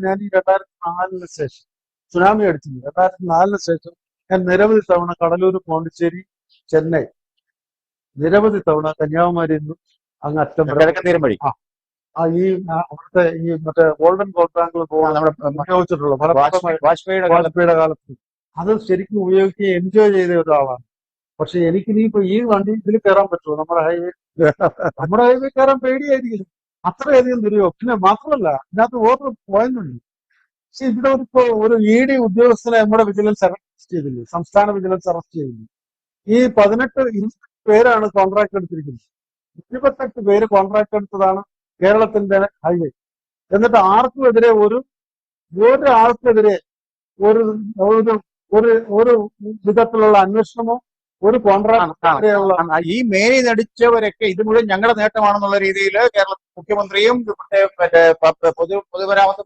ഞാൻ ഈ 2004 ശേഷം സുനാമി അടിച്ചില്ല. 2004 ശേഷം ഞാൻ നിരവധി തവണ കടലൂർ, പോണ്ടിച്ചേരി, ചെന്നൈ, നിരവധി തവണ കന്യാകുമാരിയിൽ നിന്നും അങ്ങ് അറ്റം വരെ കിഴക്കൻ തീരം വഴി അവിടുത്തെ ഈ മറ്റേ ഗോൾഡൻ കോർട്ടാങ്കിൾ നമ്മുടെ ഉപയോഗിച്ചിട്ടുള്ള വാജ്പേയിയുടെ കാലത്ത് അത് ശരിക്കും ഉപയോഗിക്കുകയും എൻജോയ് ചെയ്ത ഒരാളാണ്. പക്ഷെ എനിക്ക് ഇനിയിപ്പോ ഈ വണ്ടി ഇതിൽ കയറാൻ പറ്റുമോ? നമ്മുടെ ഹൈവേ കയറാൻ പേടിയായിരിക്കും, അത്രയധികം ദുര്യോഗം. പിന്നെ മാത്രമല്ല, ഇതിനകത്ത് വേറൊരു പോയിന്റ് ഉണ്ട്. പക്ഷെ ഇവിടെ ഒരു ED ഉദ്യോഗസ്ഥനെ നമ്മുടെ വിജിലൻസ് അറസ്റ്റ് ചെയ്തില്ലേ, സംസ്ഥാന വിജിലൻസ് അറസ്റ്റ് ചെയ്തില്ലേ? ഈ 20 പേരാണ് കോൺട്രാക്ട് എടുത്തിരിക്കുന്നത്. 28 പേര് കോൺട്രാക്ട് എടുത്തതാണ് കേരളത്തിന്റെ ഹൈവേ. എന്നിട്ട് ആർക്കുമെതിരെ ഒരാൾക്കെതിരെ ഒരു ഒരു വിധത്തിലുള്ള അന്വേഷണമോ ഒരു കോൺട്രാക്ട് ഈ മേനി നടിച്ചവരൊക്കെ ഇത് മുഴുവൻ ഞങ്ങളുടെ നേട്ടമാണെന്നുള്ള രീതിയിൽ കേരള മുഖ്യമന്ത്രിയും പൊതുമരാമത്ത്